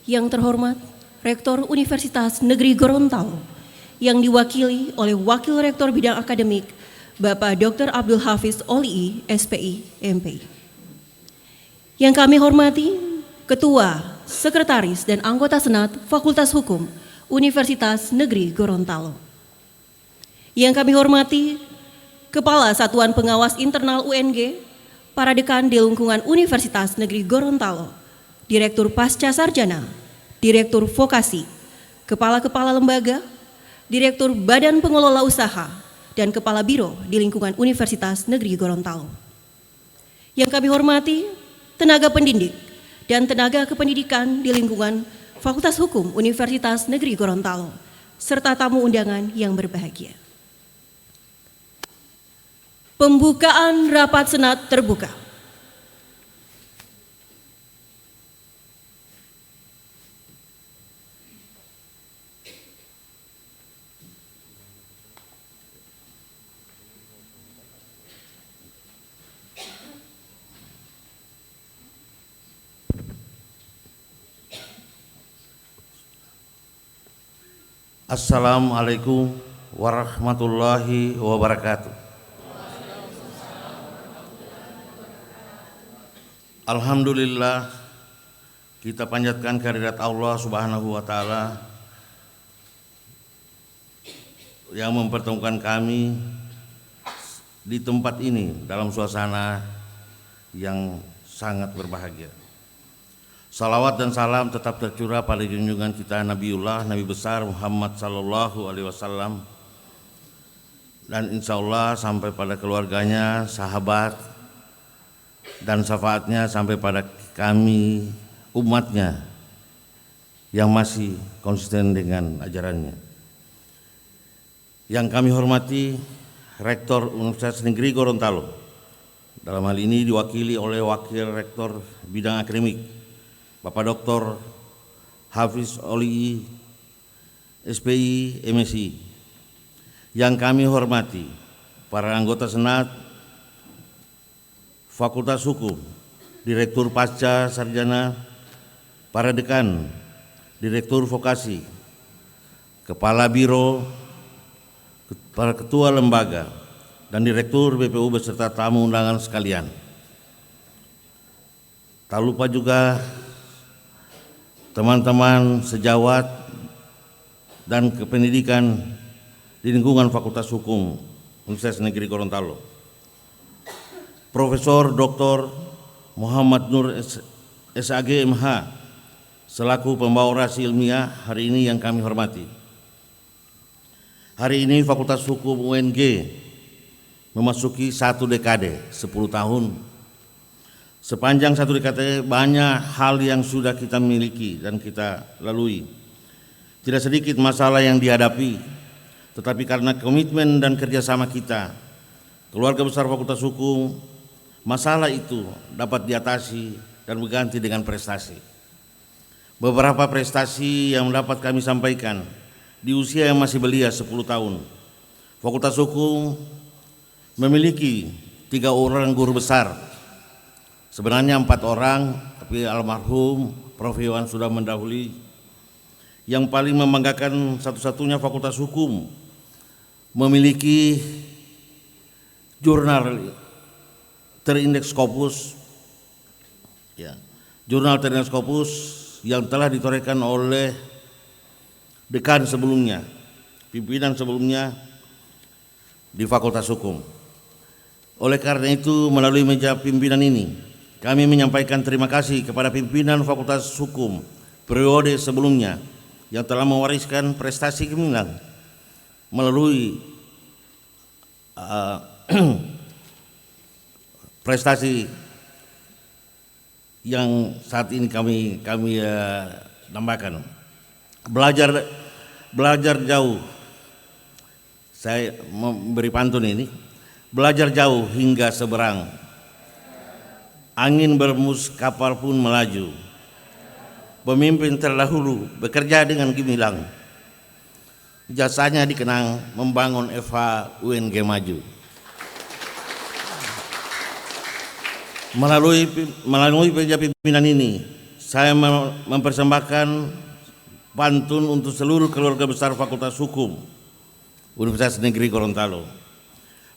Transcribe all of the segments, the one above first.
Yang terhormat Rektor Universitas Negeri Gorontalo yang diwakili oleh Wakil Rektor Bidang Akademik Bapak Dr. Abdul Hafiz Olii, SPI, MPI. Yang kami hormati Ketua, Sekretaris, dan Anggota Senat Fakultas Hukum Universitas Negeri Gorontalo. Yang kami hormati Kepala Satuan Pengawas Internal UNG, para dekan di lingkungan Universitas Negeri Gorontalo, Direktur Pasca Sarjana, Direktur Vokasi, Kepala-Kepala Lembaga, Direktur Badan Pengelola Usaha, dan Kepala Biro di lingkungan Universitas Negeri Gorontalo. Yang kami hormati tenaga pendidik dan tenaga kependidikan di lingkungan Fakultas Hukum Universitas Negeri Gorontalo, serta tamu undangan yang berbahagia. Pembukaan rapat Senat terbuka. Assalamualaikum warahmatullahi wabarakatuh. Alhamdulillah, kita panjatkan kehadirat Allah Subhanahu wa Ta'ala yang mempertemukan kami di tempat ini dalam suasana yang sangat berbahagia. Salawat dan salam tetap tercurah pada junjungan kita Nabiullah, Nabi besar Muhammad sallallahu alaihi wasallam, dan insya Allah sampai pada keluarganya, sahabat, dan syafaatnya sampai pada kami umatnya yang masih konsisten dengan ajarannya. Yang kami hormati Rektor Universitas Negeri Gorontalo, dalam hal ini diwakili oleh Wakil Rektor Bidang Akademik Bapak Dr. Hafiz Olii, SPI, MSI. Yang kami hormati para anggota Senat Fakultas Hukum, Direktur Pasca Sarjana, para dekan, Direktur Vokasi, Kepala Biro, para Ketua Lembaga, dan Direktur BPU beserta tamu undangan sekalian. Tak lupa juga teman-teman sejawat dan kependidikan di lingkungan Fakultas Hukum Universitas Negeri Gorontalo. Profesor Dr. Muhammad Nur SAG MH selaku pembawa orasi ilmiah hari ini yang kami hormati. Hari ini Fakultas Hukum UNG memasuki 1 dekade, 10 tahun. Sepanjang 1 dekade banyak hal yang sudah kita miliki dan kita lalui. Tidak sedikit masalah yang dihadapi, tetapi karena komitmen dan kerjasama kita, keluarga besar Fakultas Hukum, masalah itu dapat diatasi dan berganti dengan prestasi. Beberapa prestasi yang dapat kami sampaikan di usia yang masih belia 10 tahun. Fakultas Hukum memiliki 3 orang guru besar. Sebenarnya 4 orang, tapi almarhum Prof. Iwan sudah mendahului. Yang paling membanggakan satu-satunya Fakultas Hukum memiliki jurnal terindeks Scopus, ya, jurnal terindeks Scopus yang telah ditorehkan oleh dekan sebelumnya, pimpinan sebelumnya di Fakultas Hukum. Oleh karena itu, melalui meja pimpinan ini, kami menyampaikan terima kasih kepada pimpinan Fakultas Hukum periode sebelumnya yang telah mewariskan prestasi gemilang melalui prestasi yang saat ini kami tambahkan. Belajar jauh. Saya memberi pantun ini. Belajar jauh hingga seberang. Angin berembus, kapal pun melaju. Pemimpin terdahulu bekerja dengan gemilang. Jasanya dikenang membangun FH UNG maju. Melalui meja pimpinan ini, saya mempersembahkan pantun untuk seluruh keluarga besar Fakultas Hukum Universitas Negeri Gorontalo.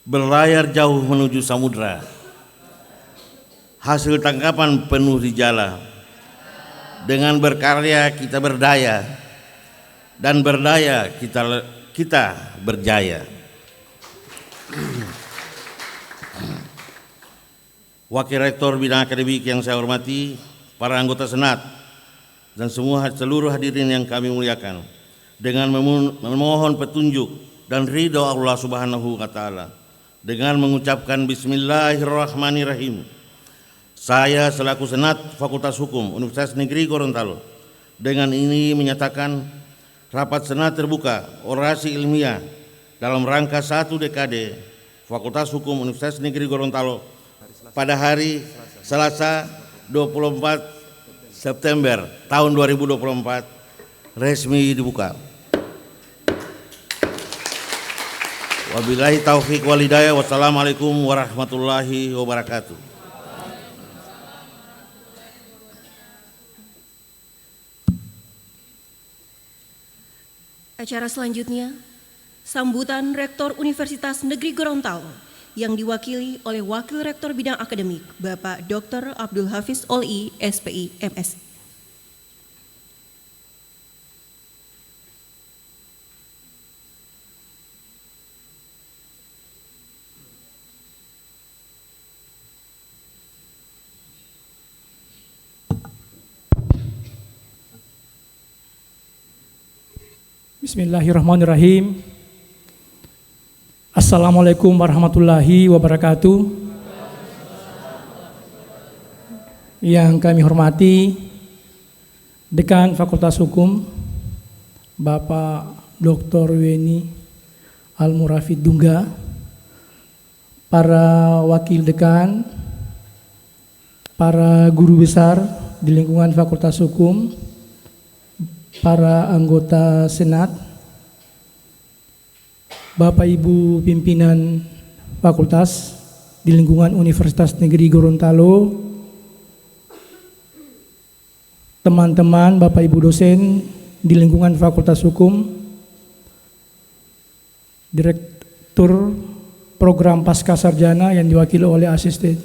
Berlayar jauh menuju samudra, hasil tangkapan penuh di jala. Dengan berkarya kita berdaya, dan berdaya kita berjaya. Wakil Rektor Bidang Akademik yang saya hormati, para anggota Senat, dan seluruh hadirin yang kami muliakan, dengan memohon petunjuk dan ridho Allah Subhanahu wa Ta'ala, dengan mengucapkan Bismillahirrahmanirrahim, saya selaku Senat Fakultas Hukum Universitas Negeri Gorontalo dengan ini menyatakan rapat Senat terbuka orasi ilmiah dalam rangka 1 dekade Fakultas Hukum Universitas Negeri Gorontalo pada hari Selasa 24 September tahun 2024 resmi dibuka. Wabillahi taufiq wal hidayah. Wassalamualaikum warahmatullahi wabarakatuh. Acara selanjutnya, sambutan Rektor Universitas Negeri Gorontalo yang diwakili oleh Wakil Rektor Bidang Akademik, Bapak Dr. Abdul Hafiz OLI, SPI, MS. Bismillahirrahmanirrahim. Assalamualaikum warahmatullahi wabarakatuh. Yang kami hormati Dekan Fakultas Hukum Bapak Dr. Weni Al-Murafid Dungga, para wakil dekan, para guru besar di lingkungan Fakultas Hukum, para anggota Senat, Bapak Ibu pimpinan fakultas di lingkungan Universitas Negeri Gorontalo, teman-teman Bapak Ibu dosen di lingkungan Fakultas Hukum, Direktur Program Pascasarjana yang diwakili oleh Asisten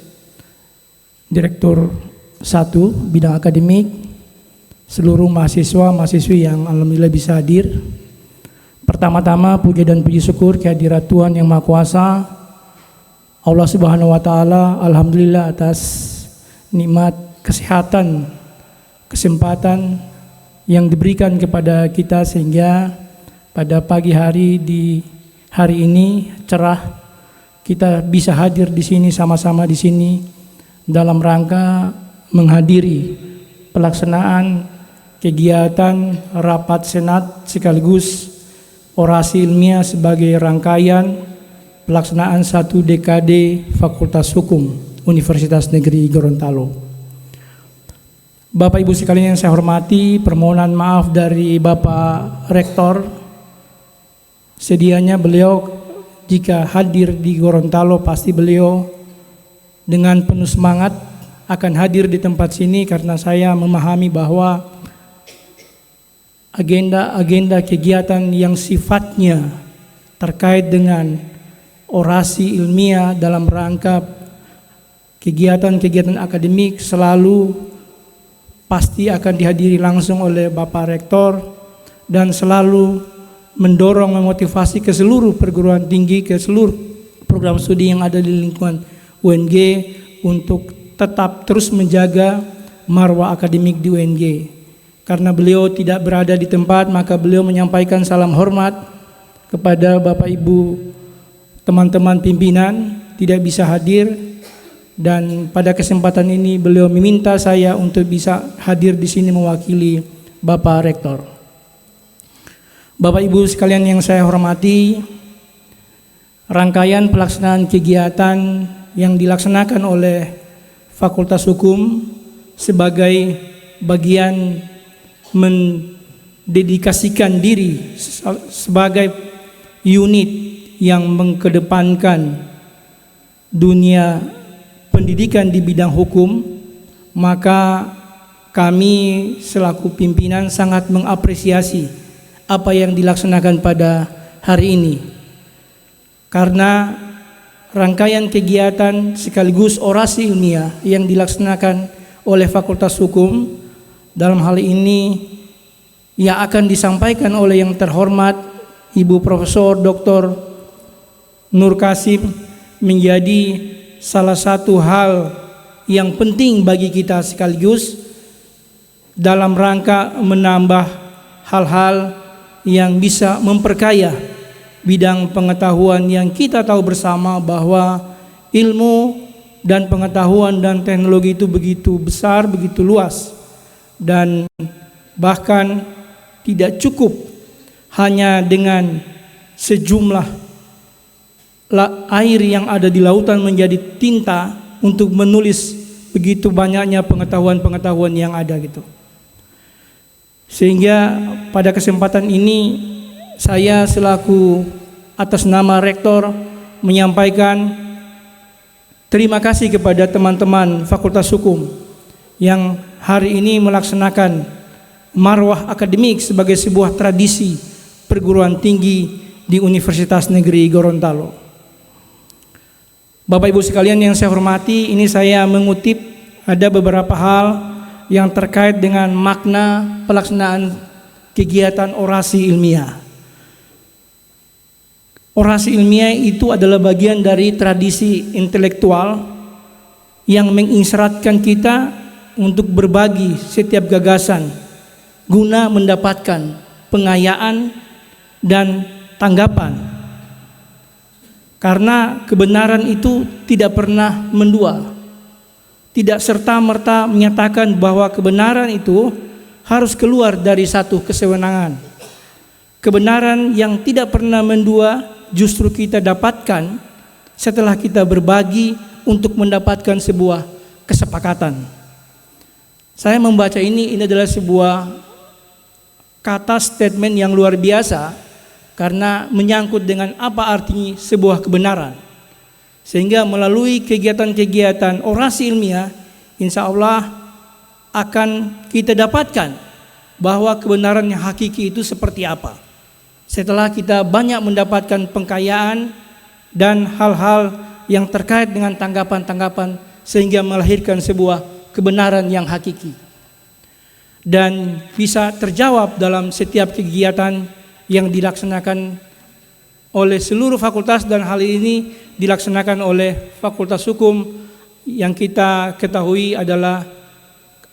Direktur 1 Bidang Akademik, seluruh mahasiswa-mahasiswi yang alhamdulillah bisa hadir. Pertama-tama puja dan puji syukur kehadirat Tuhan Yang Maha Kuasa, Allah Subhanahu wa Ta'ala, alhamdulillah atas nikmat kesehatan, kesempatan yang diberikan kepada kita sehingga pada pagi hari di hari ini cerah, kita bisa hadir di sini sama-sama di sini dalam rangka menghadiri pelaksanaan kegiatan rapat Senat sekaligus orasi ilmiah sebagai rangkaian pelaksanaan 1 dekade Fakultas Hukum Universitas Negeri Gorontalo. Bapak Ibu sekalian yang saya hormati, permohonan maaf dari Bapak Rektor. Sedianya beliau jika hadir di Gorontalo pasti beliau dengan penuh semangat akan hadir di tempat sini karena saya memahami bahwa agenda-agenda kegiatan yang sifatnya terkait dengan orasi ilmiah dalam rangka kegiatan-kegiatan akademik selalu pasti akan dihadiri langsung oleh Bapak Rektor dan selalu mendorong, memotivasi ke seluruh perguruan tinggi, ke seluruh program studi yang ada di lingkungan UNG untuk tetap terus menjaga marwah akademik di UNG. Karena beliau tidak berada di tempat, maka beliau menyampaikan salam hormat kepada Bapak Ibu teman-teman pimpinan tidak bisa hadir, dan pada kesempatan ini beliau meminta saya untuk bisa hadir di sini mewakili Bapak Rektor. Bapak Ibu sekalian yang saya hormati, rangkaian pelaksanaan kegiatan yang dilaksanakan oleh Fakultas Hukum sebagai bagian mendedikasikan diri sebagai unit yang mengkedepankan dunia pendidikan di bidang hukum, maka kami selaku pimpinan sangat mengapresiasi apa yang dilaksanakan pada hari ini. Karena rangkaian kegiatan sekaligus orasi ilmiah yang dilaksanakan oleh Fakultas Hukum dalam hal ini yang akan disampaikan oleh yang terhormat Ibu Profesor Dr. Nur Kasim menjadi salah satu hal yang penting bagi kita sekaligus dalam rangka menambah hal-hal yang bisa memperkaya bidang pengetahuan yang kita tahu bersama bahwa ilmu dan pengetahuan dan teknologi itu begitu besar, begitu luas, dan bahkan tidak cukup hanya dengan sejumlah air yang ada di lautan menjadi tinta untuk menulis begitu banyaknya pengetahuan-pengetahuan yang ada gitu. Sehingga pada kesempatan ini saya selaku atas nama Rektor menyampaikan terima kasih kepada teman-teman Fakultas Hukum yang hari ini melaksanakan marwah akademik sebagai sebuah tradisi perguruan tinggi di Universitas Negeri Gorontalo. Bapak Ibu sekalian yang saya hormati, ini saya mengutip ada beberapa hal yang terkait dengan makna pelaksanaan kegiatan orasi ilmiah. Orasi ilmiah itu adalah bagian dari tradisi intelektual yang mengisyaratkan kita untuk berbagi setiap gagasan guna mendapatkan pengayaan dan tanggapan. Karena kebenaran itu tidak pernah mendua. Tidak serta-merta menyatakan bahwa kebenaran itu harus keluar dari satu kesewenangan. Kebenaran yang tidak pernah mendua justru kita dapatkan setelah kita berbagi untuk mendapatkan sebuah kesepakatan. Saya membaca ini adalah sebuah kata statement yang luar biasa karena menyangkut dengan apa artinya sebuah kebenaran. Sehingga melalui kegiatan-kegiatan orasi ilmiah, insya Allah akan kita dapatkan bahwa kebenaran yang hakiki itu seperti apa. Setelah kita banyak mendapatkan pengkayaan dan hal-hal yang terkait dengan tanggapan-tanggapan sehingga melahirkan sebuah kebenaran yang hakiki. Dan bisa terjawab dalam setiap kegiatan yang dilaksanakan oleh seluruh fakultas dan hal ini dilaksanakan oleh Fakultas Hukum yang kita ketahui adalah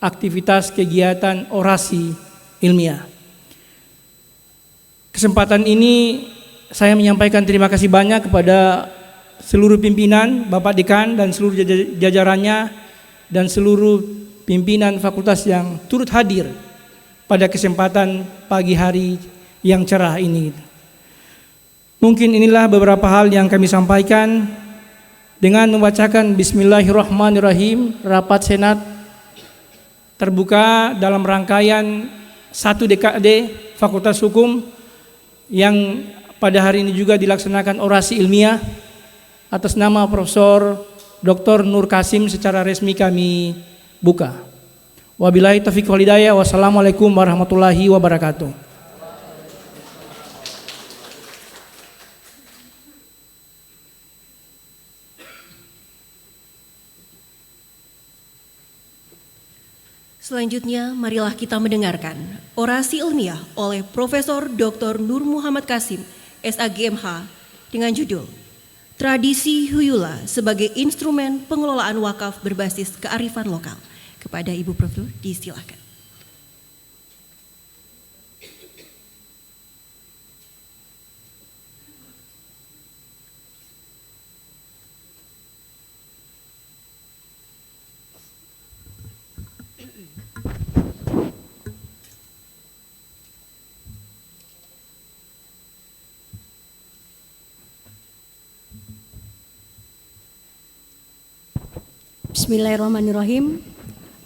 aktivitas kegiatan orasi ilmiah. Kesempatan ini saya menyampaikan terima kasih banyak kepada seluruh pimpinan, Bapak Dekan dan seluruh jajarannya dan seluruh pimpinan fakultas yang turut hadir pada kesempatan pagi hari yang cerah ini. Mungkin inilah beberapa hal yang kami sampaikan dengan membacakan Bismillahirrahmanirrahim. Rapat Senat terbuka dalam rangkaian 1 dekade Fakultas Hukum yang pada hari ini juga dilaksanakan orasi ilmiah atas nama Profesor Dr. Nur Kasim secara resmi kami buka. Wabillahi taufiq wal hidayah. Wassalamualaikum warahmatullahi wabarakatuh. Selanjutnya, marilah kita mendengarkan orasi ilmiah oleh Profesor Dr. Nur Muhammad Kasim, SAGMH, dengan judul Tradisi Huyula sebagai Instrumen Pengelolaan Wakaf Berbasis Kearifan Lokal. Kepada Ibu Profesor, disilakan. Bismillahirrahmanirrahim.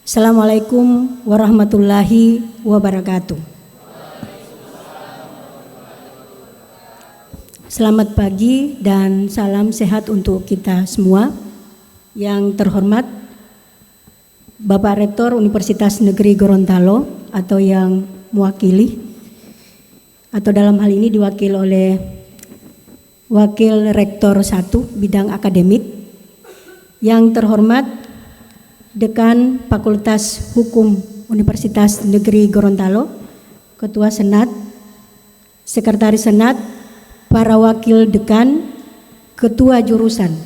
Assalamualaikum warahmatullahi wabarakatuh. Selamat pagi dan salam sehat untuk kita semua. Yang terhormat Bapak Rektor Universitas Negeri Gorontalo atau yang mewakili, atau dalam hal ini diwakili oleh Wakil Rektor 1 bidang akademik, yang terhormat Dekan Fakultas Hukum Universitas Negeri Gorontalo, Ketua Senat, Sekretaris Senat, para Wakil Dekan, Ketua Jurusan,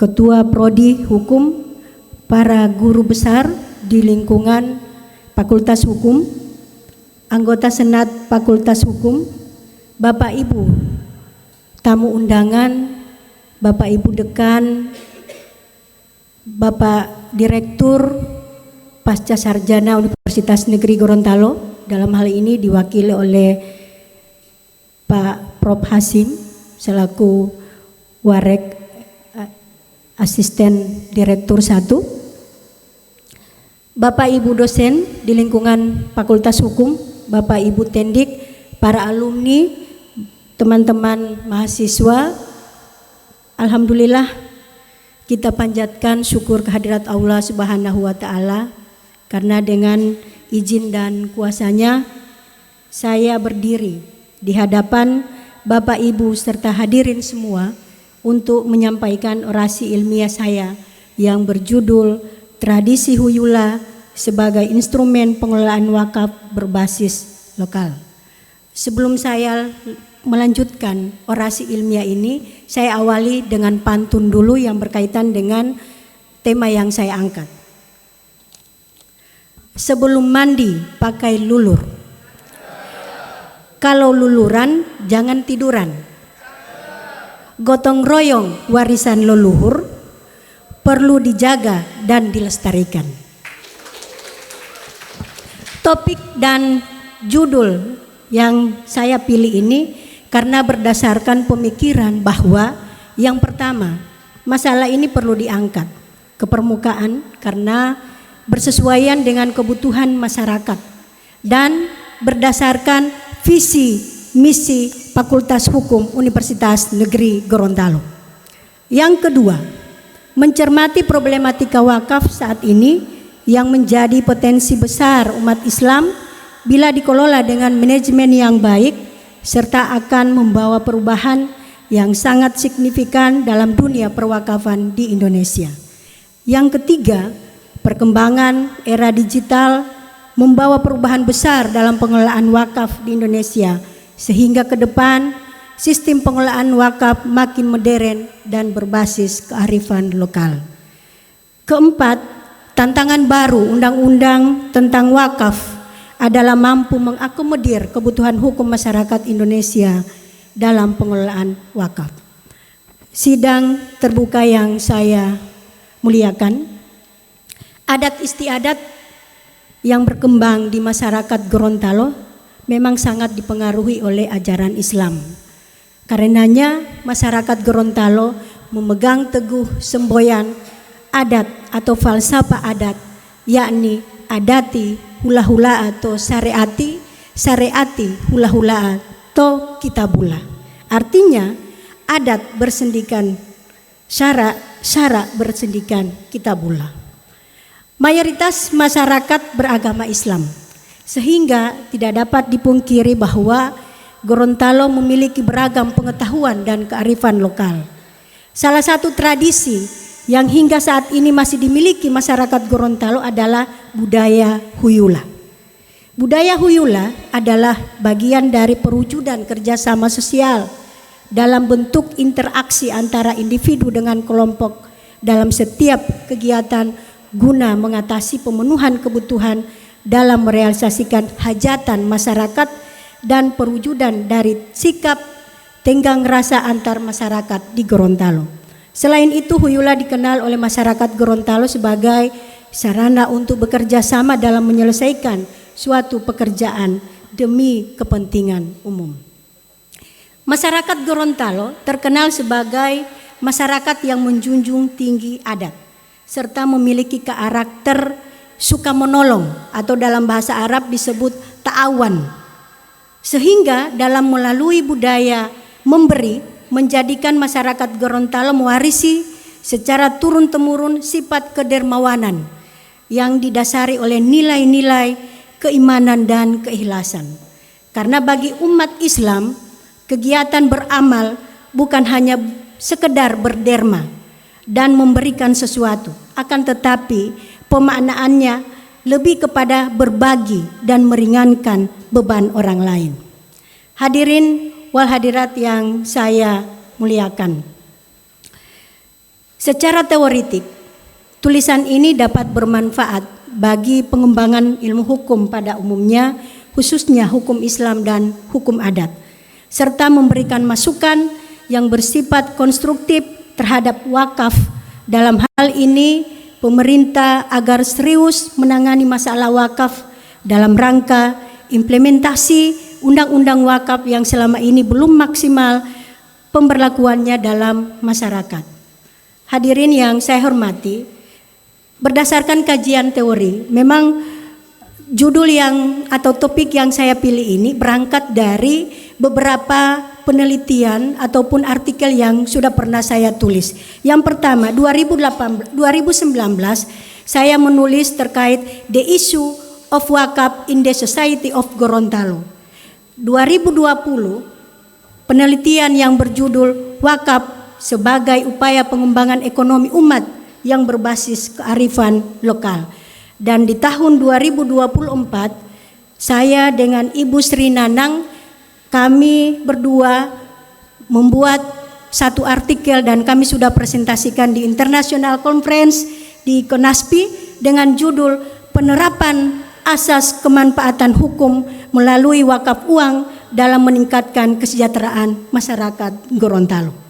Ketua Prodi Hukum, para guru besar di lingkungan Fakultas Hukum, anggota Senat Fakultas Hukum, Bapak Ibu tamu undangan, Bapak Ibu Dekan, Bapak Direktur Pasca Sarjana Universitas Negeri Gorontalo, dalam hal ini diwakili oleh Pak Prof. Hasim selaku Warek Asisten Direktur 1, Bapak Ibu dosen di lingkungan Fakultas Hukum, Bapak Ibu Tendik, para alumni, teman-teman mahasiswa, alhamdulillah kita panjatkan syukur kehadirat Allah Subhanahu wa taala karena dengan izin dan kuasanya saya berdiri di hadapan Bapak Ibu serta hadirin semua untuk menyampaikan orasi ilmiah saya yang berjudul Tradisi Huyula sebagai Instrumen Pengelolaan Wakaf Berbasis Lokal. Sebelum saya melanjutkan orasi ilmiah ini, saya awali dengan pantun dulu yang berkaitan dengan tema yang saya angkat. Sebelum mandi pakai lulur. Kalau luluran jangan tiduran. Gotong royong warisan leluhur perlu dijaga dan dilestarikan. Topik dan judul yang saya pilih ini karena berdasarkan pemikiran bahwa yang pertama, masalah ini perlu diangkat ke permukaan karena bersesuaian dengan kebutuhan masyarakat dan berdasarkan visi misi Fakultas Hukum Universitas Negeri Gorontalo. Yang kedua, mencermati problematika wakaf saat ini yang menjadi potensi besar umat Islam bila dikelola dengan manajemen yang baik serta akan membawa perubahan yang sangat signifikan dalam dunia perwakafan di Indonesia. Yang ketiga, perkembangan era digital membawa perubahan besar dalam pengelolaan wakaf di Indonesia sehingga ke depan sistem pengelolaan wakaf makin modern dan berbasis kearifan lokal. Keempat, tantangan baru undang-undang tentang wakaf adalah mampu mengakomodir kebutuhan hukum masyarakat Indonesia dalam pengelolaan wakaf. Sidang terbuka yang saya muliakan, adat istiadat yang berkembang di masyarakat Gorontalo memang sangat dipengaruhi oleh ajaran Islam. Karenanya masyarakat Gorontalo memegang teguh semboyan adat atau falsafah adat, yakni adati hula-hula atau syariati, syariati hula-hula atau kitabullah. Artinya adat bersendikan syara, syara bersendikan kitabullah. Mayoritas masyarakat beragama Islam, sehingga tidak dapat dipungkiri bahwa Gorontalo memiliki beragam pengetahuan dan kearifan lokal. Salah satu tradisi yang hingga saat ini masih dimiliki masyarakat Gorontalo adalah budaya Huyula. Budaya Huyula adalah bagian dari perwujudan kerjasama sosial dalam bentuk interaksi antara individu dengan kelompok dalam setiap kegiatan guna mengatasi pemenuhan kebutuhan dalam merealisasikan hajatan masyarakat dan perwujudan dari sikap tenggang rasa antar masyarakat di Gorontalo. Selain itu, Huyula dikenal oleh masyarakat Gorontalo sebagai sarana untuk bekerja sama dalam menyelesaikan suatu pekerjaan demi kepentingan umum. Masyarakat Gorontalo terkenal sebagai masyarakat yang menjunjung tinggi adat serta memiliki karakter suka menolong atau dalam bahasa Arab disebut ta'awan. Sehingga dalam melalui budaya memberi menjadikan masyarakat Gorontalo mewarisi secara turun-temurun sifat kedermawanan yang didasari oleh nilai-nilai keimanan dan keikhlasan. Karena bagi umat Islam, kegiatan beramal bukan hanya sekedar berderma dan memberikan sesuatu, akan tetapi pemaknaannya lebih kepada berbagi dan meringankan beban orang lain. Hadirin wal hadirat yang saya muliakan. Secara teoritik, tulisan ini dapat bermanfaat bagi pengembangan ilmu hukum pada umumnya, khususnya hukum Islam dan hukum adat, serta memberikan masukan yang bersifat konstruktif terhadap wakaf. Dalam hal ini, pemerintah agar serius menangani masalah wakaf dalam rangka implementasi undang-undang wakaf yang selama ini belum maksimal pemberlakuannya dalam masyarakat. Hadirin yang saya hormati, berdasarkan kajian teori, memang judul yang atau topik yang saya pilih ini berangkat dari beberapa penelitian ataupun artikel yang sudah pernah saya tulis. Yang pertama, 2019 saya menulis terkait the issue of wakaf in the society of Gorontalo. 2020 penelitian yang berjudul wakaf sebagai upaya pengembangan ekonomi umat yang berbasis kearifan lokal. Dan di tahun 2024 saya dengan Ibu Sri Nanang, kami berdua membuat satu artikel dan kami sudah presentasikan di International Conference di Konaspi dengan judul penerapan asas kemanfaatan hukum melalui wakaf uang dalam meningkatkan kesejahteraan masyarakat Gorontalo.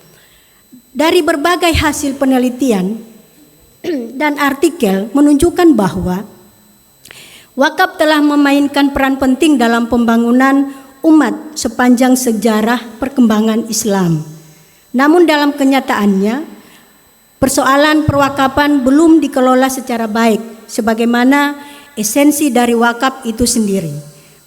Dari berbagai hasil penelitian dan artikel menunjukkan bahwa wakaf telah memainkan peran penting dalam pembangunan umat sepanjang sejarah perkembangan Islam. Namun dalam kenyataannya, persoalan perwakapan belum dikelola secara baik sebagaimana esensi dari wakaf itu sendiri,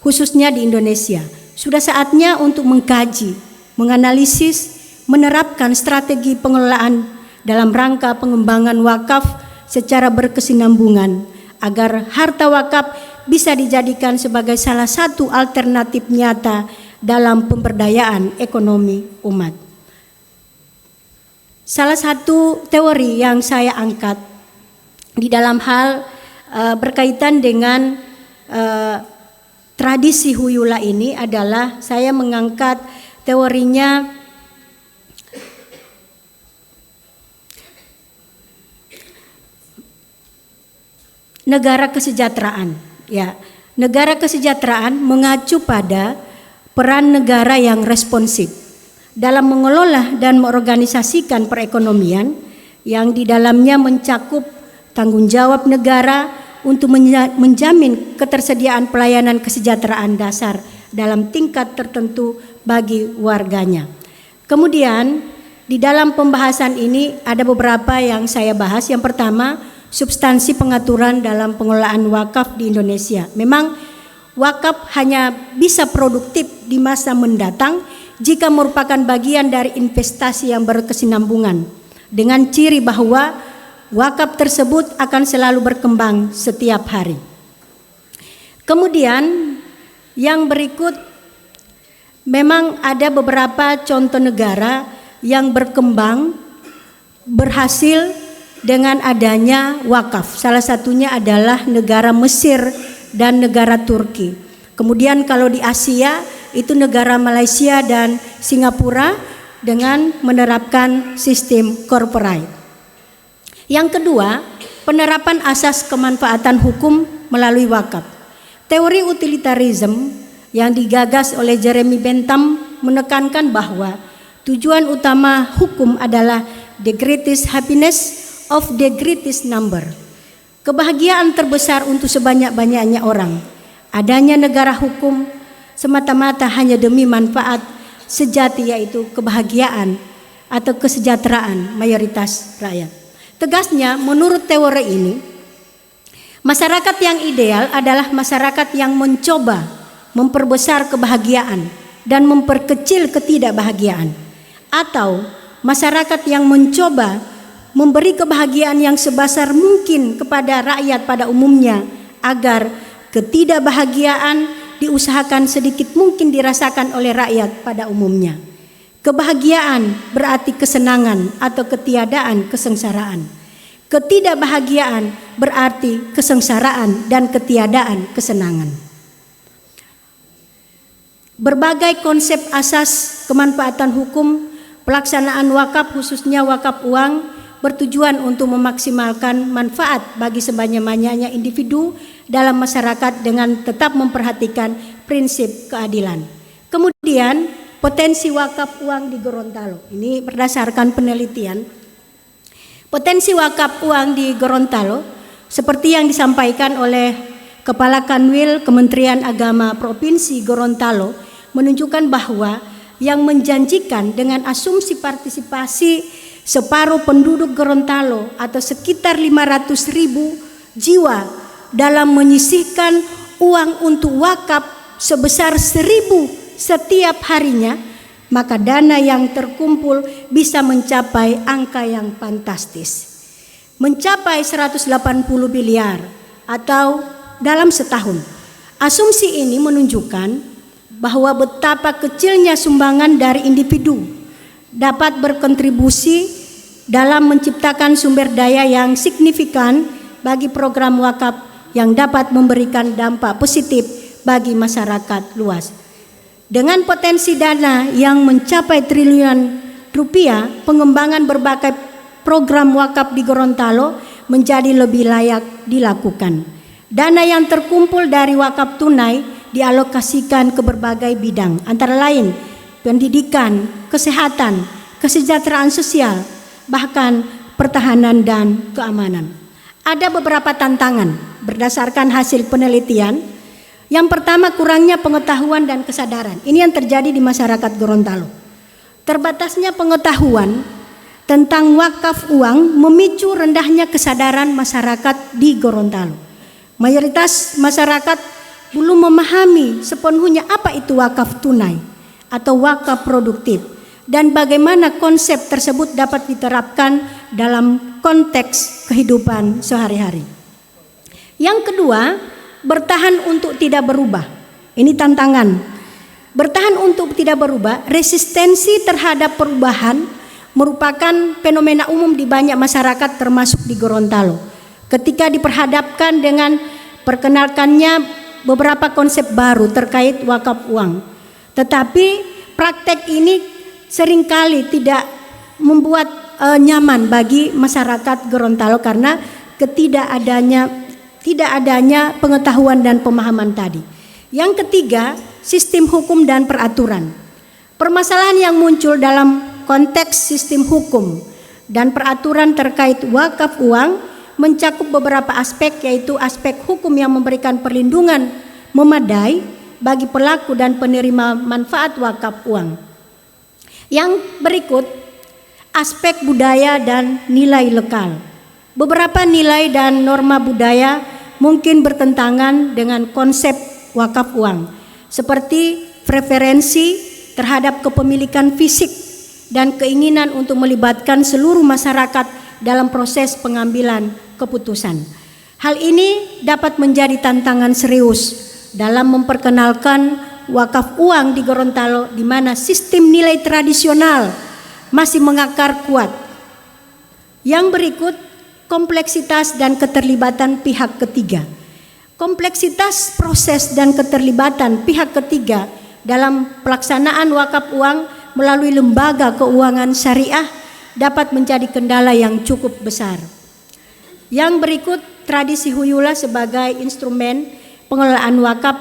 khususnya di Indonesia. Sudah saatnya untuk mengkaji, menganalisis, menerapkan strategi pengelolaan dalam rangka pengembangan wakaf secara berkesinambungan agar harta wakaf bisa dijadikan sebagai salah satu alternatif nyata dalam pemberdayaan ekonomi umat. Salah satu teori yang saya angkat di dalam hal berkaitan dengan tradisi Huyula ini adalah saya mengangkat teorinya negara kesejahteraan. Ya, negara kesejahteraan mengacu pada peran negara yang responsif dalam mengelola dan mengorganisasikan perekonomian yang di dalamnya mencakup tanggung jawab negara untuk menjamin ketersediaan pelayanan kesejahteraan dasar dalam tingkat tertentu bagi warganya. Kemudian di dalam pembahasan ini ada beberapa yang saya bahas. Yang pertama, substansi pengaturan dalam pengelolaan wakaf di Indonesia. Memang wakaf hanya bisa produktif di masa mendatang jika merupakan bagian dari investasi yang berkesinambungan dengan ciri bahwa wakaf tersebut akan selalu berkembang setiap hari. Kemudian yang berikut, memang ada beberapa contoh negara yang berkembang berhasil dengan adanya wakaf. Salah satunya adalah negara Mesir dan negara Turki. Kemudian kalau di Asia itu negara Malaysia dan Singapura dengan menerapkan sistem corporate. Yang kedua, penerapan asas kemanfaatan hukum melalui wakaf. Teori utilitarism yang digagas oleh Jeremy Bentham menekankan bahwa tujuan utama hukum adalah the greatest happiness of the greatest number. Kebahagiaan terbesar untuk sebanyak-banyaknya orang. Adanya negara hukum semata-mata hanya demi manfaat sejati, yaitu kebahagiaan atau kesejahteraan mayoritas rakyat. Tegasnya, menurut teori ini, masyarakat yang ideal adalah masyarakat yang mencoba memperbesar kebahagiaan dan memperkecil ketidakbahagiaan, atau masyarakat yang mencoba memberi kebahagiaan yang sebesar mungkin kepada rakyat pada umumnya, agar ketidakbahagiaan diusahakan sedikit mungkin dirasakan oleh rakyat pada umumnya. Kebahagiaan berarti kesenangan atau ketiadaan kesengsaraan. Ketidakbahagiaan berarti kesengsaraan dan ketiadaan kesenangan. Berbagai konsep asas kemanfaatan hukum pelaksanaan wakaf, khususnya wakaf uang, bertujuan untuk memaksimalkan manfaat bagi sebanyak-banyaknya individu dalam masyarakat dengan tetap memperhatikan prinsip keadilan. Kemudian potensi wakaf uang di Gorontalo. Ini berdasarkan penelitian. Potensi wakaf uang di Gorontalo seperti yang disampaikan oleh Kepala Kanwil Kementerian Agama Provinsi Gorontalo menunjukkan bahwa yang menjanjikan dengan asumsi partisipasi separuh penduduk Gorontalo atau sekitar 500.000 jiwa dalam menyisihkan uang untuk wakaf sebesar 1.000 setiap harinya, maka dana yang terkumpul bisa mencapai angka yang fantastis. Mencapai 180 miliar atau dalam setahun. Asumsi ini menunjukkan bahwa betapa kecilnya sumbangan dari individu dapat berkontribusi dalam menciptakan sumber daya yang signifikan bagi program wakaf yang dapat memberikan dampak positif bagi masyarakat luas. Dengan potensi dana yang mencapai triliunan rupiah, pengembangan berbagai program wakaf di Gorontalo menjadi lebih layak dilakukan. Dana yang terkumpul dari wakaf tunai dialokasikan ke berbagai bidang, antara lain pendidikan, kesehatan, kesejahteraan sosial, bahkan pertahanan dan keamanan. Ada beberapa tantangan berdasarkan hasil penelitian. Yang pertama, kurangnya pengetahuan dan kesadaran. Ini yang terjadi di masyarakat Gorontalo. Terbatasnya pengetahuan tentang wakaf uang memicu rendahnya kesadaran masyarakat di Gorontalo. Mayoritas masyarakat belum memahami sepenuhnya apa itu wakaf tunai atau wakaf produktif dan bagaimana konsep tersebut dapat diterapkan dalam konteks kehidupan sehari-hari. Yang kedua, bertahan untuk tidak berubah. Ini tantangan. Bertahan untuk tidak berubah, resistensi terhadap perubahan merupakan fenomena umum di banyak masyarakat termasuk di Gorontalo. Ketika diperhadapkan dengan perkenalkannya beberapa konsep baru terkait wakaf uang. Tetapi praktek ini seringkali tidak membuat nyaman bagi masyarakat Gorontalo karena tidak adanya pengetahuan dan pemahaman tadi. Yang ketiga, sistem hukum dan peraturan. Permasalahan yang muncul dalam konteks sistem hukum dan peraturan terkait wakaf uang mencakup beberapa aspek, yaitu aspek hukum yang memberikan perlindungan memadai bagi pelaku dan penerima manfaat wakaf uang. Yang berikut, aspek budaya dan nilai lokal. Beberapa nilai dan norma budaya mungkin bertentangan dengan konsep wakaf uang, seperti preferensi terhadap kepemilikan fisik dan keinginan untuk melibatkan seluruh masyarakat dalam proses pengambilan keputusan. Hal ini dapat menjadi tantangan serius dalam memperkenalkan wakaf uang di Gorontalo, di mana sistem nilai tradisional masih mengakar kuat. Yang berikut, kompleksitas dan keterlibatan pihak ketiga. Kompleksitas proses dan keterlibatan pihak ketiga dalam pelaksanaan wakaf uang melalui lembaga keuangan syariah dapat menjadi kendala yang cukup besar. Yang berikut, tradisi huyula sebagai instrumen pengelolaan wakaf.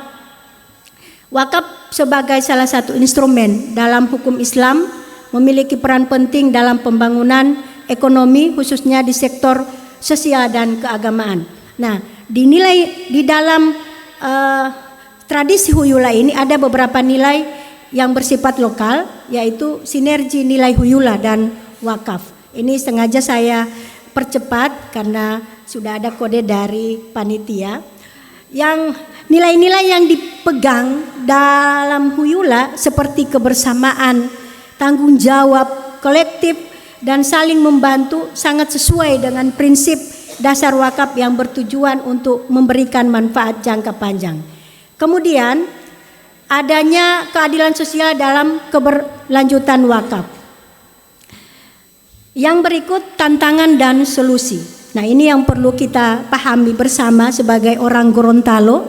Wakaf sebagai salah satu instrumen dalam hukum Islam memiliki peran penting dalam pembangunan ekonomi, khususnya di sektor sosial dan keagamaan. Nah, dinilai di dalam tradisi huyula ini ada beberapa nilai yang bersifat lokal, yaitu sinergi nilai huyula dan wakaf. Ini sengaja saya percepat karena sudah ada kode dari panitia. Yang nilai-nilai yang dipegang dalam huyula seperti kebersamaan, tanggung jawab kolektif, dan saling membantu sangat sesuai dengan prinsip dasar wakaf yang bertujuan untuk memberikan manfaat jangka panjang. Kemudian adanya keadilan sosial dalam keberlanjutan wakaf. Yang berikut tantangan dan solusi. Nah, ini yang perlu kita pahami bersama sebagai orang Gorontalo.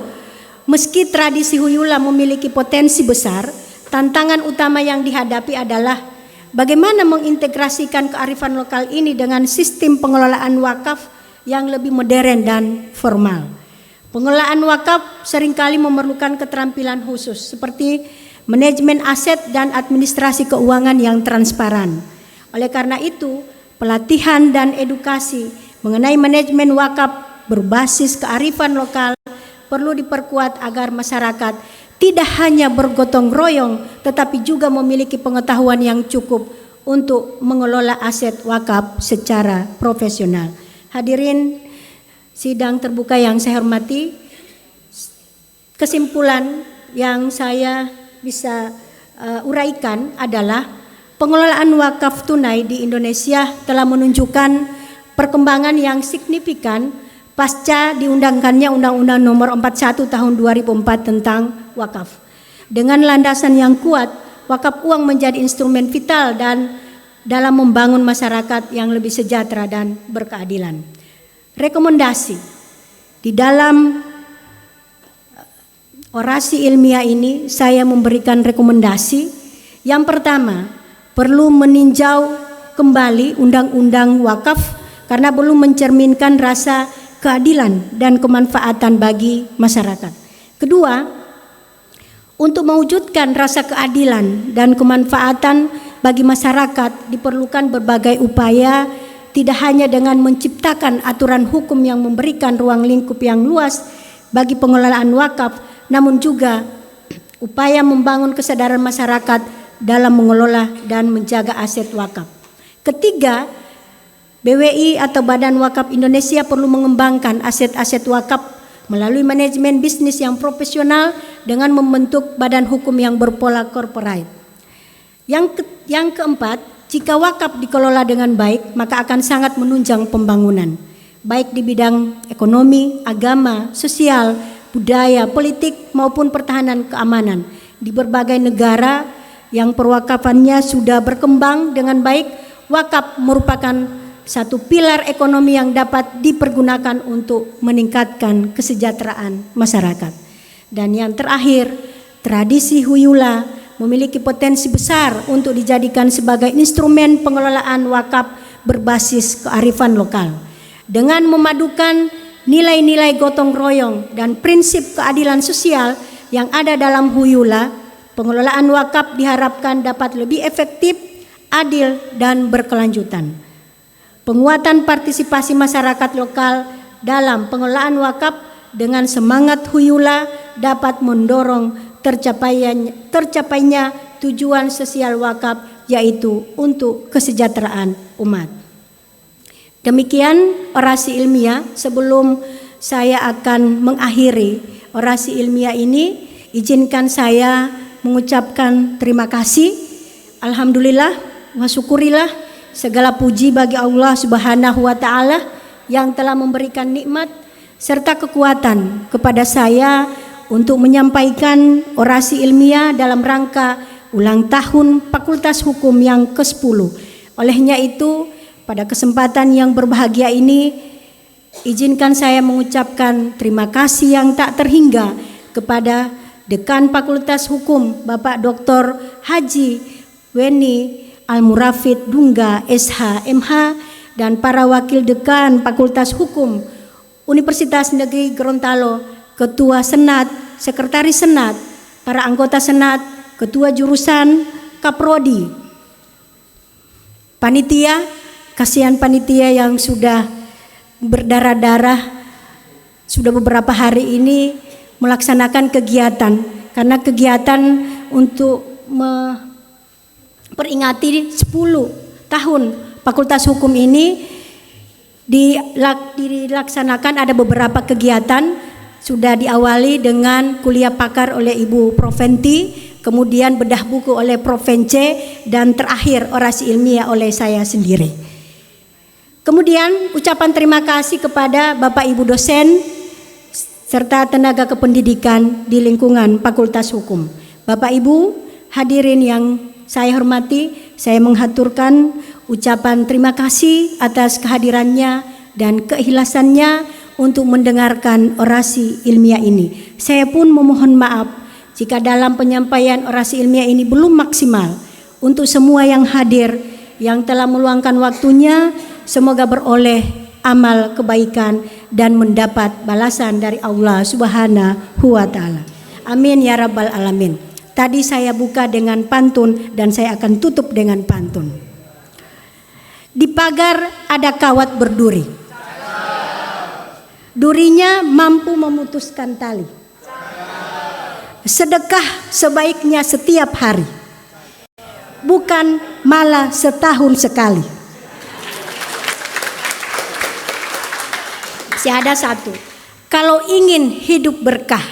Meski tradisi Huyula memiliki potensi besar, tantangan utama yang dihadapi adalah bagaimana mengintegrasikan kearifan lokal ini dengan sistem pengelolaan wakaf yang lebih modern dan formal. Pengelolaan wakaf seringkali memerlukan keterampilan khusus seperti manajemen aset dan administrasi keuangan yang transparan. Oleh karena itu, pelatihan dan edukasi mengenai manajemen wakaf berbasis kearifan lokal perlu diperkuat agar masyarakat tidak hanya bergotong royong tetapi juga memiliki pengetahuan yang cukup untuk mengelola aset wakaf secara profesional. Hadirin sidang terbuka yang saya hormati, kesimpulan yang saya bisa uraikan adalah pengelolaan wakaf tunai di Indonesia telah menunjukkan perkembangan yang signifikan pasca diundangkannya Undang-Undang Nomor 41 Tahun 2004 tentang wakaf. Dengan landasan yang kuat, wakaf uang menjadi instrumen vital dan dalam membangun masyarakat yang lebih sejahtera dan berkeadilan. Rekomendasi di dalam orasi ilmiah ini saya memberikan rekomendasi. Yang pertama, perlu meninjau kembali Undang-Undang Wakaf karena belum mencerminkan rasa keadilan dan kemanfaatan bagi masyarakat. Kedua, untuk mewujudkan rasa keadilan dan kemanfaatan bagi masyarakat diperlukan berbagai upaya, tidak hanya dengan menciptakan aturan hukum yang memberikan ruang lingkup yang luas bagi pengelolaan wakaf, namun juga upaya membangun kesadaran masyarakat dalam mengelola dan menjaga aset wakaf. Ketiga, BWI atau Badan Wakaf Indonesia perlu mengembangkan aset-aset wakaf melalui manajemen bisnis yang profesional dengan membentuk badan hukum yang berpola corporate. Yang keempat, jika wakaf dikelola dengan baik, maka akan sangat menunjang pembangunan, baik di bidang ekonomi, agama, sosial, budaya, politik, maupun pertahanan keamanan. Di berbagai negara yang perwakafannya sudah berkembang dengan baik, wakaf merupakan satu pilar ekonomi yang dapat dipergunakan untuk meningkatkan kesejahteraan masyarakat. Dan yang terakhir, tradisi Huyula memiliki potensi besar untuk dijadikan sebagai instrumen pengelolaan wakaf berbasis kearifan lokal. Dengan memadukan nilai-nilai gotong royong dan prinsip keadilan sosial yang ada dalam Huyula, pengelolaan wakaf diharapkan dapat lebih efektif, adil, dan berkelanjutan. Penguatan partisipasi masyarakat lokal dalam pengelolaan wakaf dengan semangat Huyula dapat mendorong tercapainya tujuan sosial wakaf, yaitu untuk kesejahteraan umat. Demikian orasi ilmiah. Sebelum saya akan mengakhiri orasi ilmiah ini, izinkan saya mengucapkan terima kasih. Alhamdulillah wa syukurillah, segala puji bagi Allah Subhanahu wa taala yang telah memberikan nikmat serta kekuatan kepada saya untuk menyampaikan orasi ilmiah dalam rangka ulang tahun Fakultas Hukum yang ke-10. Olehnya itu, pada kesempatan yang berbahagia ini, izinkan saya mengucapkan terima kasih yang tak terhingga kepada Dekan Fakultas Hukum Bapak Dr. Haji Weni Al-Murafid Dungga SH MH dan para wakil dekan Fakultas Hukum Universitas Negeri Gorontalo, Ketua Senat, Sekretaris Senat, para anggota Senat, Ketua Jurusan, Kaprodi, panitia, kasihan panitia yang sudah berdarah-darah sudah beberapa hari ini melaksanakan kegiatan, karena kegiatan untuk memperingati 10 tahun Fakultas Hukum ini dilaksanakan. Ada beberapa kegiatan, sudah diawali dengan kuliah pakar oleh Ibu Prof Venti, kemudian bedah buku oleh Prof. Vence, dan terakhir orasi ilmiah oleh saya sendiri. Kemudian ucapan terima kasih kepada Bapak Ibu dosen serta tenaga kependidikan di lingkungan Fakultas Hukum. Bapak Ibu hadirin yang saya hormati, saya menghaturkan ucapan terima kasih atas kehadirannya dan keikhlasannya untuk mendengarkan orasi ilmiah ini. Saya pun memohon maaf jika dalam penyampaian orasi ilmiah ini belum maksimal. Untuk semua yang hadir, yang telah meluangkan waktunya, semoga beroleh amal kebaikan dan mendapat balasan dari Allah Subhanahu wa Ta'ala. Amin ya Rabbal Alamin. Tadi saya buka dengan pantun dan saya akan tutup dengan pantun. Di pagar ada kawat berduri. Durinya mampu memutuskan tali. Sedekah sebaiknya setiap hari, bukan malah setahun sekali. Masih ada satu. Kalau ingin hidup berkah,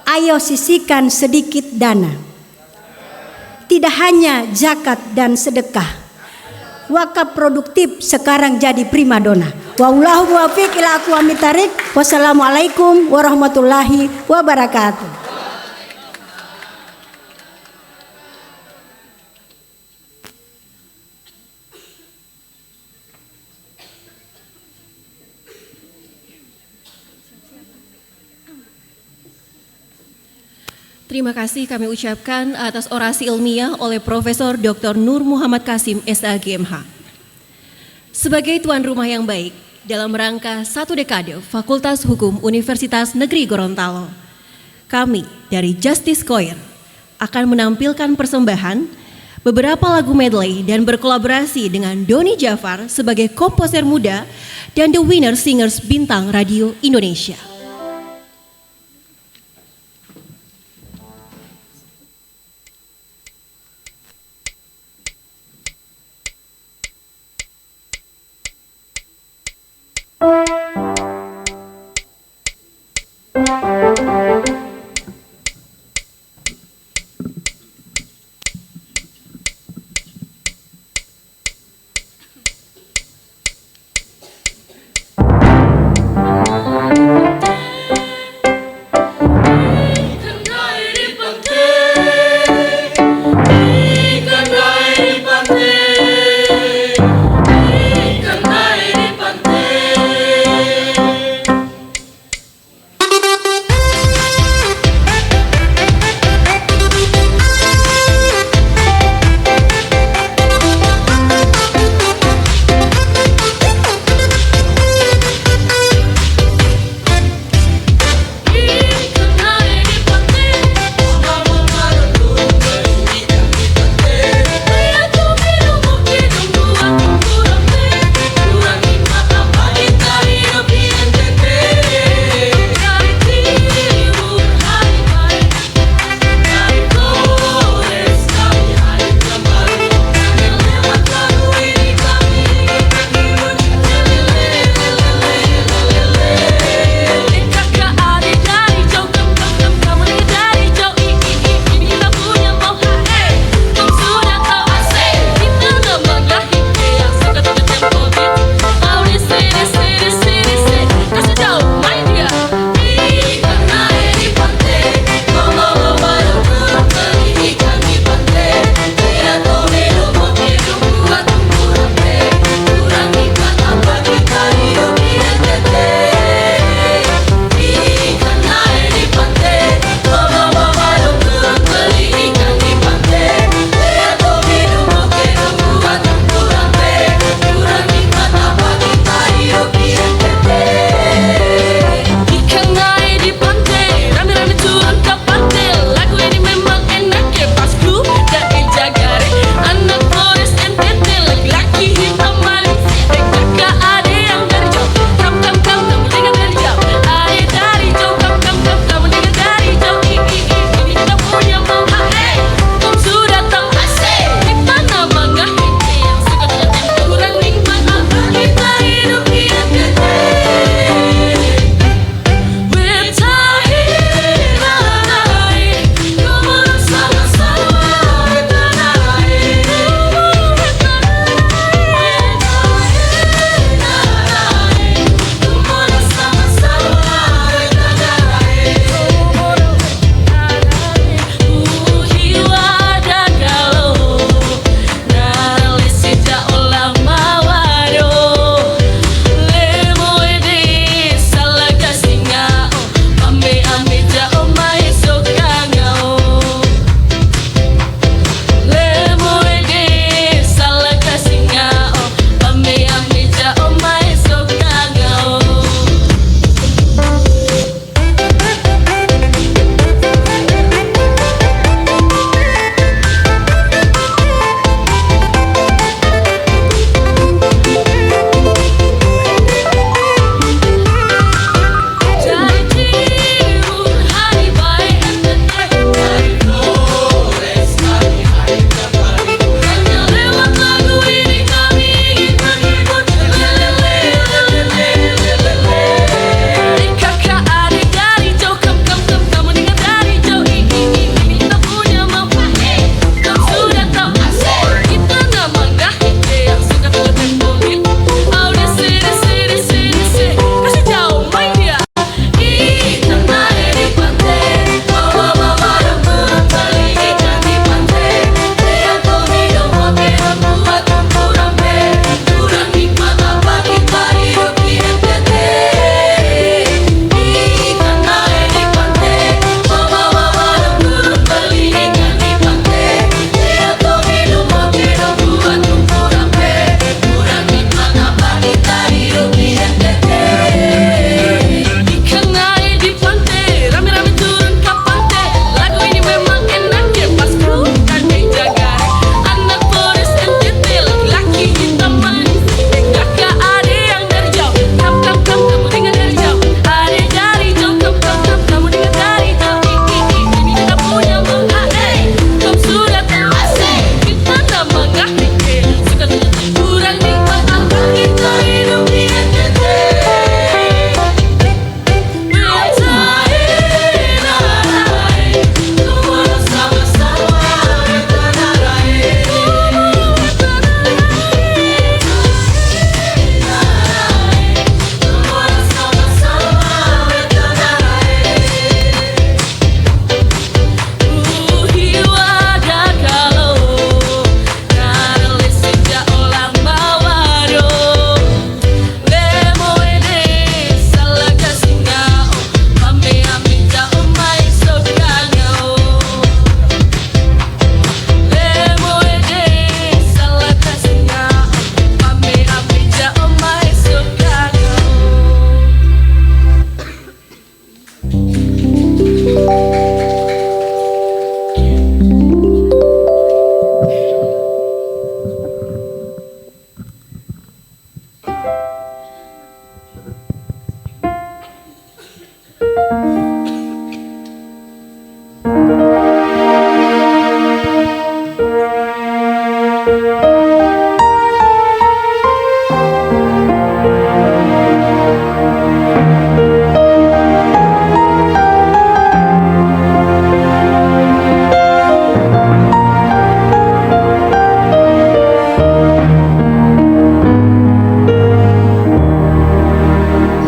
ayo sisihkan sedikit dana. Tidak hanya zakat dan sedekah, wakaf produktif sekarang jadi primadona. Wallahu muwaffiq ila aqwamit thariq. Wassalamualaikum warahmatullahi wabarakatuh. Terima kasih kami ucapkan atas orasi ilmiah oleh Profesor Dr. Nur Muhammad Kasim, SAGMH. Sebagai tuan rumah yang baik dalam rangka 1 dekade Fakultas Hukum Universitas Negeri Gorontalo, kami dari Justice Choir akan menampilkan persembahan beberapa lagu medley dan berkolaborasi dengan Doni Jafar sebagai komposer muda dan The Winner Singers Bintang Radio Indonesia.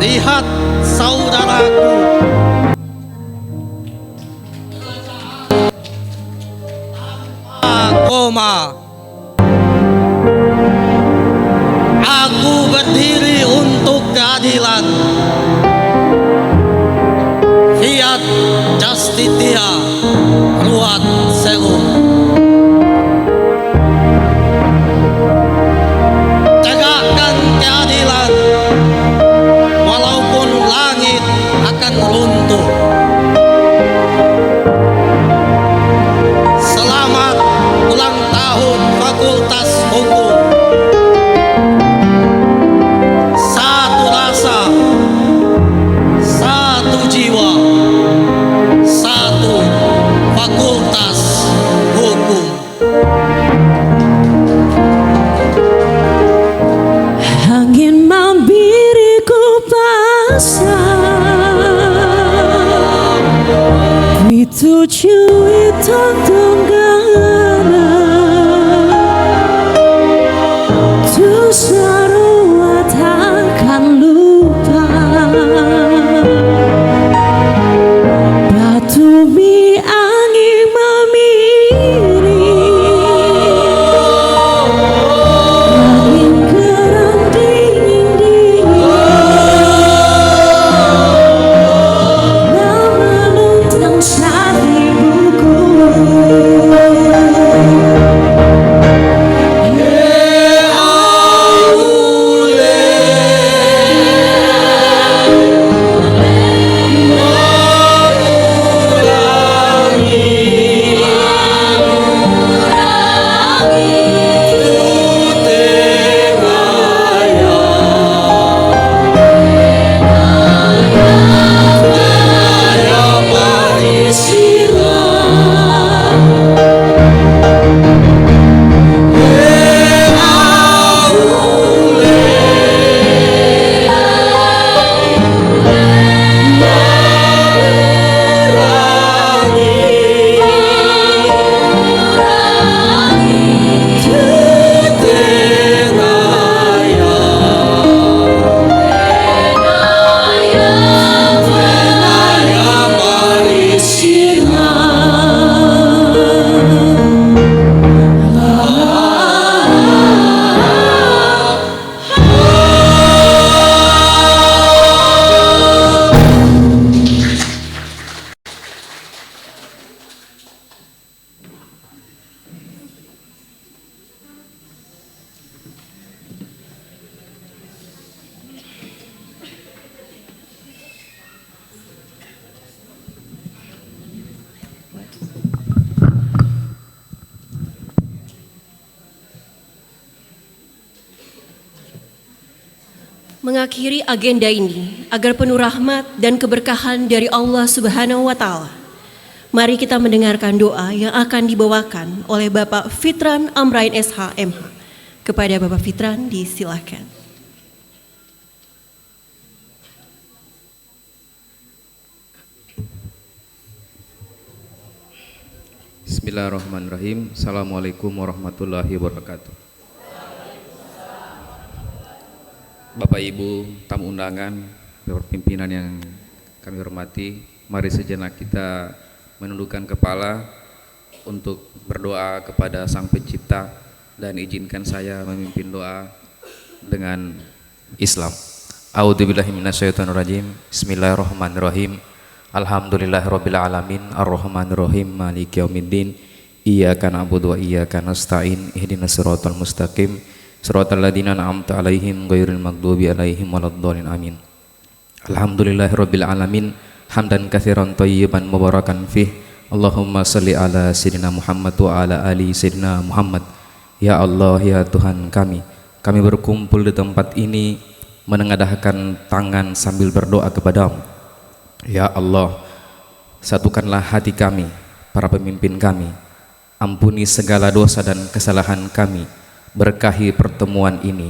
Lihat saudaraku, koma. Aku berdiri untuk keadilan. Fiat Justitia Ruat Serum. Tegakkan keadilan walaupun langit akan runtuh. Selamat ulang tahun Fakultas Hukum. Satu rasa, satu jiwa, satu Fakultas Hukum. Angin membiriku basah, ditujui tenggara, tu sarua takkan lupa. Batu mi angin memiri, angin keran dingin-dingin, memelutang sari buku. Mengakhiri agenda ini agar penuh rahmat dan keberkahan dari Allah Subhanahu wa taala. Mari kita mendengarkan doa yang akan dibawakan oleh Bapak Fitran Amrain SH MH. Kepada Bapak Fitran disilakan. Bismillahirrahmanirrahim. Assalamualaikum warahmatullahi wabarakatuh. Bapak Ibu tamu undangan, Bapak pimpinan yang kami hormati, mari sejenak kita menundukkan kepala untuk berdoa kepada Sang Pencipta, dan izinkan saya memimpin doa dengan Islam. A'udzubillahi minasyaitonirrajim. Bismillahirrahmanirrahim. Alhamdulillahirabbil alamin, arrahmanirrahim, maliki yaumiddin. Iyyaka na'budu wa iyyaka nasta'in. Ihdinas siratal mustaqim. Siratal ladzina an'amta 'alaihim ghairil maghdubi 'alaihim waladdallin. Amin. Alhamdulillahirabbil alamin, hamdan katsiran thayyiban mubarakan fih. Allahumma shalli ala sayyidina Muhammad wa ala ali sayyidina Muhammad. Ya Allah, ya Tuhan kami berkumpul di tempat ini menengadahkan tangan sambil berdoa kepadamu. Ya Allah, satukanlah hati kami, para pemimpin kami. Ampuni segala dosa dan kesalahan kami. Berkahi pertemuan ini,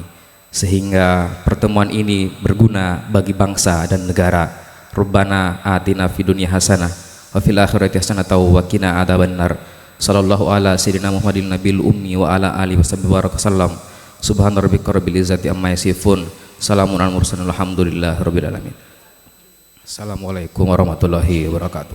sehingga pertemuan ini berguna bagi bangsa dan negara. Rabbana atina fid dunya hasanah wa fil akhirati hasanah wa qina adzabannar. Sallallahu ala sayyidina Muhammadin nabiyil ummi wa ala alihi wasallam. Subhana rabbika rabbil izzati amma yasifun. Salamun alal mursalin alhamdulillahi rabbil alamin. Assalamualaikum warahmatullahi wabarakatuh.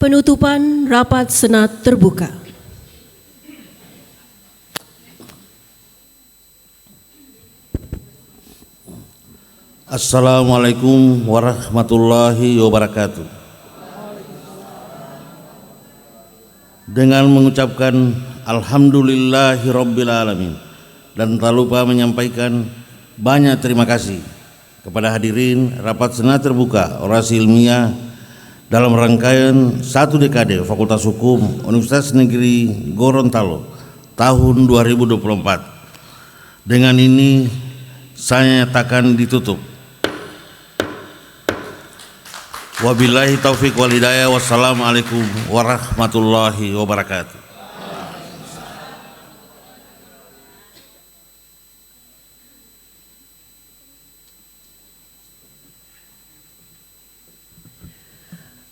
Penutupan rapat Senat terbuka. Assalamualaikum warahmatullahi wabarakatuh. Dengan mengucapkan alhamdulillahirabbil alamin dan tak lupa menyampaikan banyak terima kasih kepada hadirin rapat Senat terbuka orasi ilmiah dalam rangkaian 1 dekade Fakultas Hukum Universitas Negeri Gorontalo tahun 2024. Dengan ini saya nyatakan ditutup. Wabillahi taufiq wal hidayah. Wassalamualaikum warahmatullahi wabarakatuh.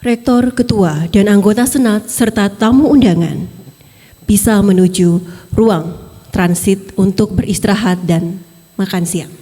Rektor, Ketua, dan anggota Senat serta tamu undangan bisa menuju ruang transit untuk beristirahat dan makan siang.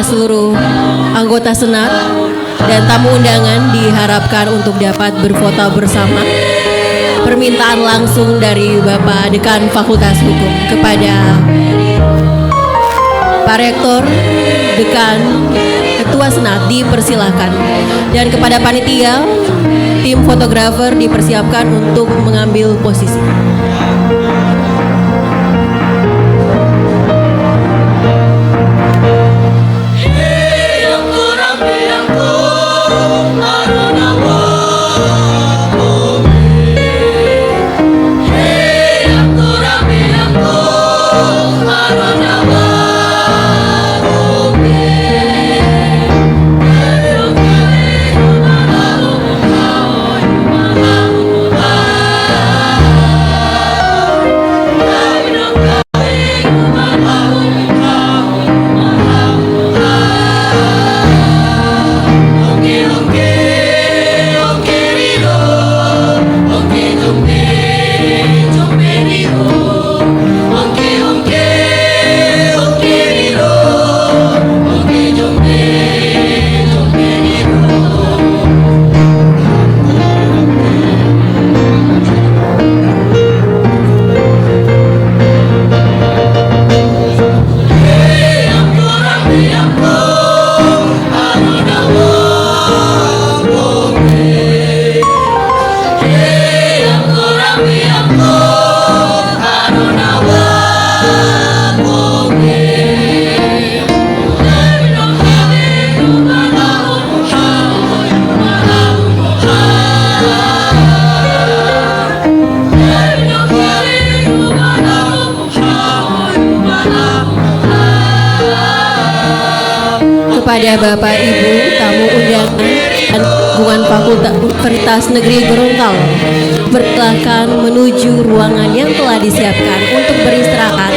Seluruh anggota Senat dan tamu undangan diharapkan untuk dapat berfoto bersama. Permintaan langsung dari Bapak Dekan Fakultas Hukum kepada Pak Rektor, Dekan, Ketua Senat dipersilahkan, dan kepada panitia, tim fotografer dipersiapkan untuk mengambil posisi. Kepada Bapak Ibu tamu undangan dan hubungan Fakultas Universitas Negeri Gorontalo, persilakan menuju ruangan yang telah disiapkan untuk beristirahat